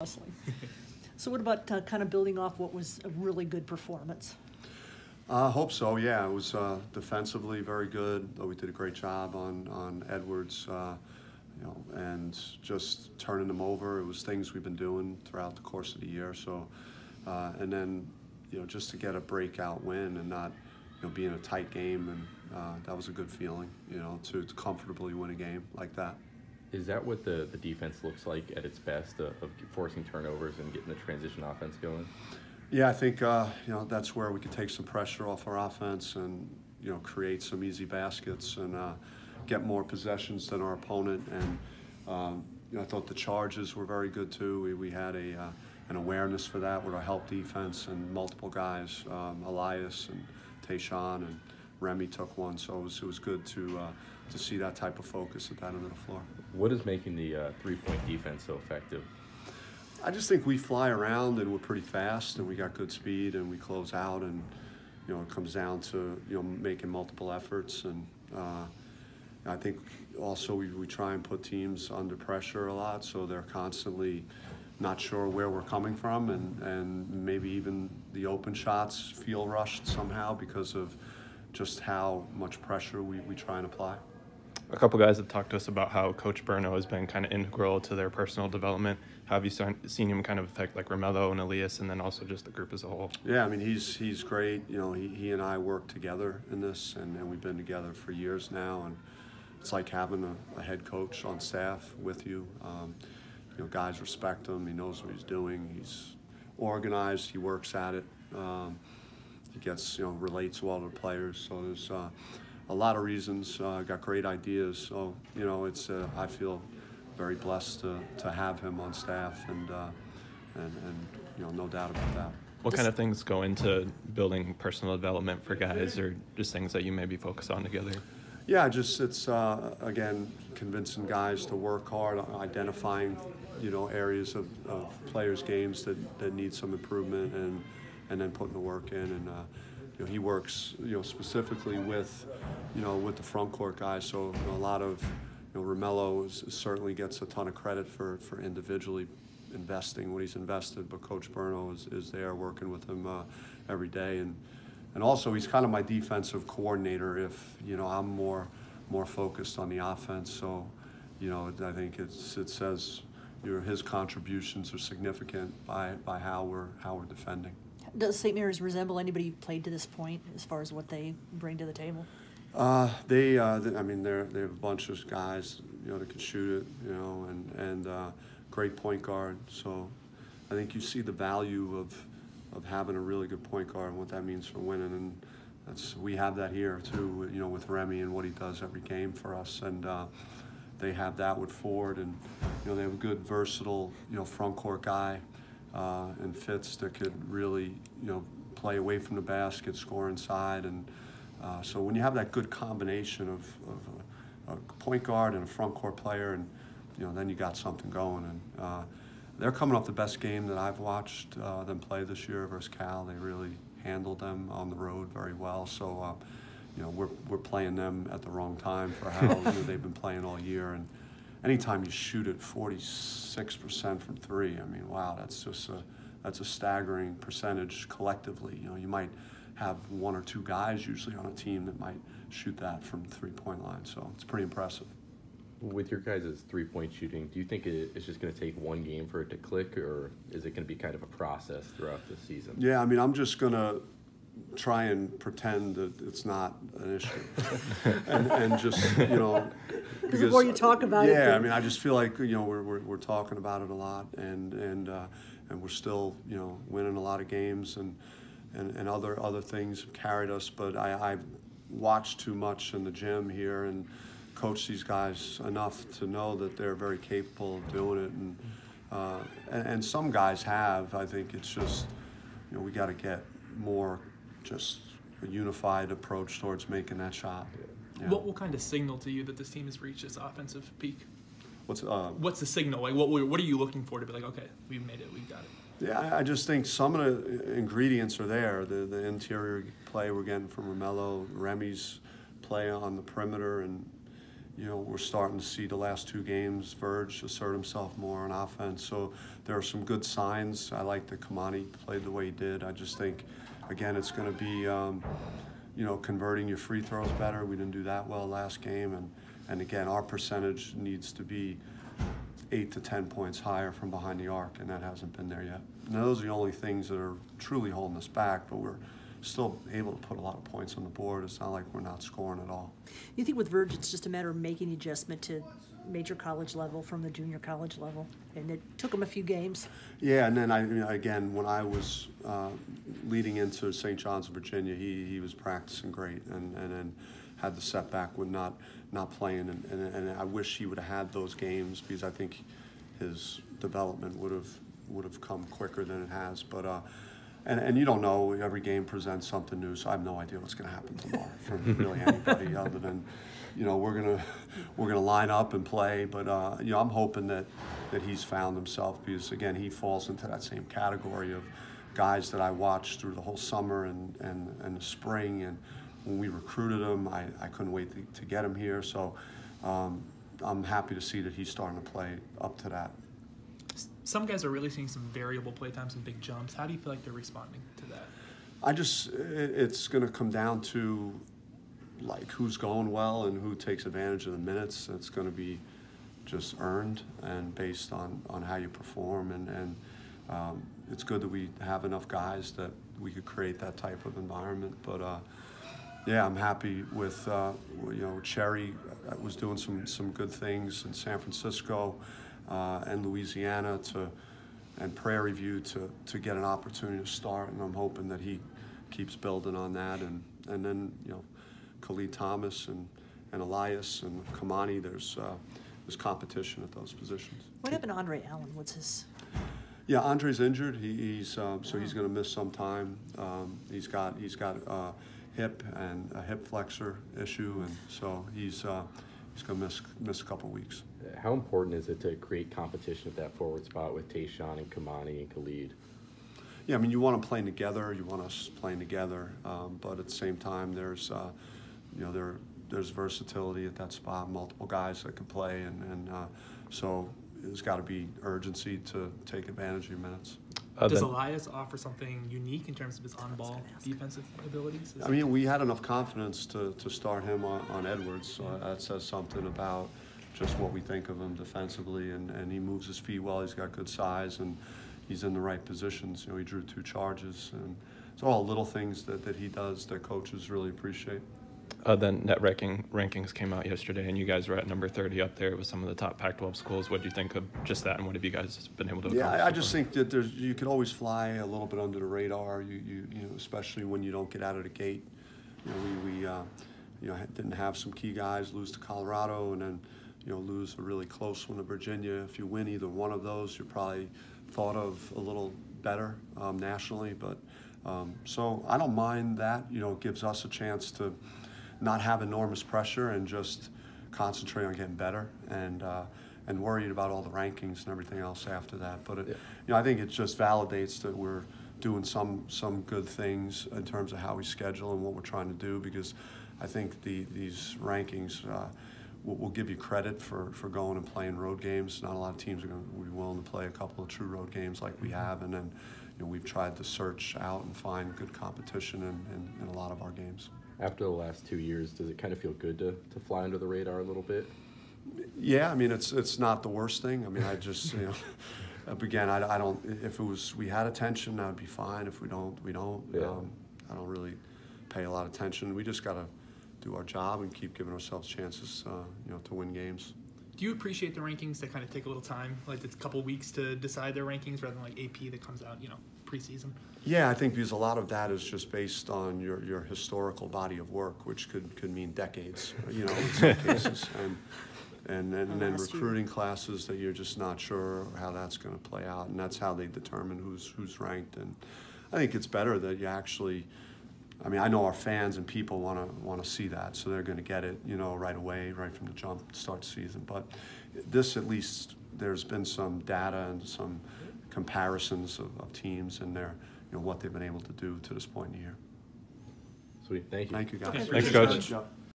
Wrestling. So what about kind of building off what was a really good performance? I hope so. Yeah, it was defensively very good. We did a great job on Edwards, and just turning them over. It was things we've been doing throughout the course of the year. So, and then just to get a breakout win and not be in a tight game, and that was a good feeling. To comfortably win a game like that. Is that what the defense looks like at its best, of forcing turnovers and getting the transition offense going? Yeah, I think that's where we could take some pressure off our offense and create some easy baskets and get more possessions than our opponent. And I thought the charges were very good too. We had an awareness for that with our help defense and multiple guys, Elias and Tayshawn and Remy took one. So it was good to see that type of focus at that end of the floor. What is making the three-point defense so effective? I just think we fly around and we're pretty fast and we got good speed and we close out, and it comes down to making multiple efforts, and I think also we try and put teams under pressure a lot, so they're constantly not sure where we're coming from, and maybe even the open shots feel rushed somehow because of just how much pressure we try and apply. A couple guys have talked to us about how Coach Burno has been kind of integral to their personal development. How have you seen him kind of affect like Romello and Elias, and then also just the group as a whole? Yeah, I mean, he's great. He and I work together in this, and we've been together for years now, and it's like having a head coach on staff with you. Guys respect him. He knows what he's doing. He's organized. He works at it. He gets, relates well to the players. So there's a lot of reasons. Got great ideas. So it's I feel very blessed to have him on staff, and no doubt about that. What kind of things go into building personal development for guys, or just things that you maybe focus on together? Yeah, it's again convincing guys to work hard, identifying areas of players' games that need some improvement, and then putting the work in. And he works specifically with the front court guys. So a lot of Romello certainly gets a ton of credit for individually investing what he's invested, but Coach Burno is there working with him every day, and also he's kind of my defensive coordinator if I'm more focused on the offense. So I think it says his contributions are significant by how we're defending. Does St. Mary's resemble anybody you've played to this point as far as what they bring to the table? They have a bunch of guys that can shoot it, and great point guard. So I think you see the value of having a really good point guard and what that means for winning, and we have that here too, with Remy and what he does every game for us, and they have that with Ford, and they have a good versatile front court guy and Fitz that could really play away from the basket, score inside, and so when you have that good combination of a point guard and a front court player, and then you got something going. And they're coming off the best game that I've watched them play this year versus Cal. They really handled them on the road very well. So we're playing them at the wrong time for how they've been playing all year. And anytime you shoot at 46% from three, I mean, wow, that's a staggering percentage collectively. You might have one or two guys usually on a team that might shoot that from the three-point line. So it's pretty impressive. With your guys' three-point shooting, do you think it's just going to take one game for it to click, or is it going to be kind of a process throughout the season? Yeah, I mean, I'm just going to try and pretend that it's not an issue. and just, because the more you talk about it. Yeah, I mean, I just feel like, we're talking about it a lot, and we're still, winning a lot of games, and other things have carried us, but I've watched too much in the gym here and coached these guys enough to know that they're very capable of doing it, and some guys have. I think it's just we got to get more just a unified approach towards making that shot. Yeah. What will kind of signal to you that this team has reached its offensive peak? What's the signal? Like, what are you looking for to be like, okay, we've made it, we've got it? Yeah, I just think some of the ingredients are there. The interior play we're getting from Romello, Remy's play on the perimeter, and you know, we're starting to see the last 2 games Verge assert himself more on offense. So there are some good signs. I like that Kamani played the way he did. I just think, again, it's going to be, you know, converting your free throws better. We didn't do that well last game. And again, our percentage needs to be 8 to 10 points higher from behind the arc, and that hasn't been there yet. Now, those are the only things that are truly holding us back, but we're still able to put a lot of points on the board. It's not like we're not scoring at all. You think with Verge, it's just a matter of making the adjustment to major college level from the junior college level, and it took him a few games? Yeah, and then again, when I was leading into St. John's, Virginia, he was practicing great, and then had the setback with not playing, and I wish he would have had those games, because I think his development would have come quicker than it has. But and you don't know, every game presents something new, so I have no idea what's going to happen tomorrow from really anybody other than, you know, we're gonna line up and play. But you know, I'm hoping that he's found himself, because again, he falls into that same category of guys that I watched through the whole summer and the spring, and when we recruited him, I couldn't wait to get him here. So I'm happy to see that he's starting to play up to that. Some guys are really seeing some variable play times and big jumps. How do you feel like they're responding to that? It's going to come down to like who's going well and who takes advantage of the minutes. It's going to be just earned and based on how you perform, and it's good that we have enough guys that we could create that type of environment. But yeah, I'm happy with you know, Cherry was doing some good things in San Francisco and Louisiana and Prairie View to get an opportunity to start, and I'm hoping that he keeps building on that, and then, you know, Khalid Thomas and Elias and Kamani, there's competition at those positions. What happened to Andre Allen? What's his? Yeah, Andre's injured. He's so he's going to miss some time. He's got hip and a hip flexor issue, and so he's going to miss a couple weeks. How important is it to create competition at that forward spot with Tayshaun and Kamani and Khalid? Yeah, I mean, you want them playing together. You want us playing together, but at the same time, there's you know, there's versatility at that spot. Multiple guys that can play, and so there's got to be urgency to take advantage of your minutes. Does Elias offer something unique in terms of his on-ball defensive abilities? I mean, we had enough confidence to start him on Edwards, so that says something about just what we think of him defensively, and he moves his feet well. He's got good size, and he's in the right positions. You know, he drew 2 charges, and it's all little things that he does that coaches really appreciate. Then net rankings came out yesterday, and you guys were at number 30 up there with some of the top Pac-12 schools. What do you think of just that, and what have you guys been able to accomplish? Yeah, I just think that you could always fly a little bit under the radar. You know, especially when you don't get out of the gate. You know, we you know, didn't have some key guys, lose to Colorado, and then, you know, lose a really close one to Virginia. If you win either one of those, you're probably thought of a little better nationally. But so I don't mind that. You know, it gives us a chance to not have enormous pressure and just concentrate on getting better, and worried about all the rankings and everything else after that. But you know, I think it just validates that we're doing some good things in terms of how we schedule and what we're trying to do, because I think these rankings will give you credit for going and playing road games. Not a lot of teams are going to be willing to play a couple of true road games like we have, and then, you know, we've tried to search out and find good competition in a lot of our games. After the last 2 years, does it kind of feel good to fly under the radar a little bit? Yeah, I mean, it's not the worst thing. I mean, I just, you know, again, I don't, if it was, we had attention, that would be fine. If we don't, we don't. Yeah. I don't really pay a lot of attention. We just got to do our job and keep giving ourselves chances, you know, to win games. Do you appreciate the rankings that kind of take a little time, like it's a couple weeks to decide their rankings rather than like AP that comes out, you know, preseason? Yeah, I think because a lot of that is just based on your historical body of work, which could mean decades, you know, in some cases, and then recruiting classes that you're just not sure how that's going to play out, and that's how they determine who's ranked. And I think it's better that you actually, I mean, I know our fans and people want to see that, so they're going to get it, you know, right away, right from the jump, start season. But this, at least, there's been some data and some comparisons of teams and their, you know, what they've been able to do to this point in the year. Sweet, thank you. Thank you, guys. Thanks, Coach.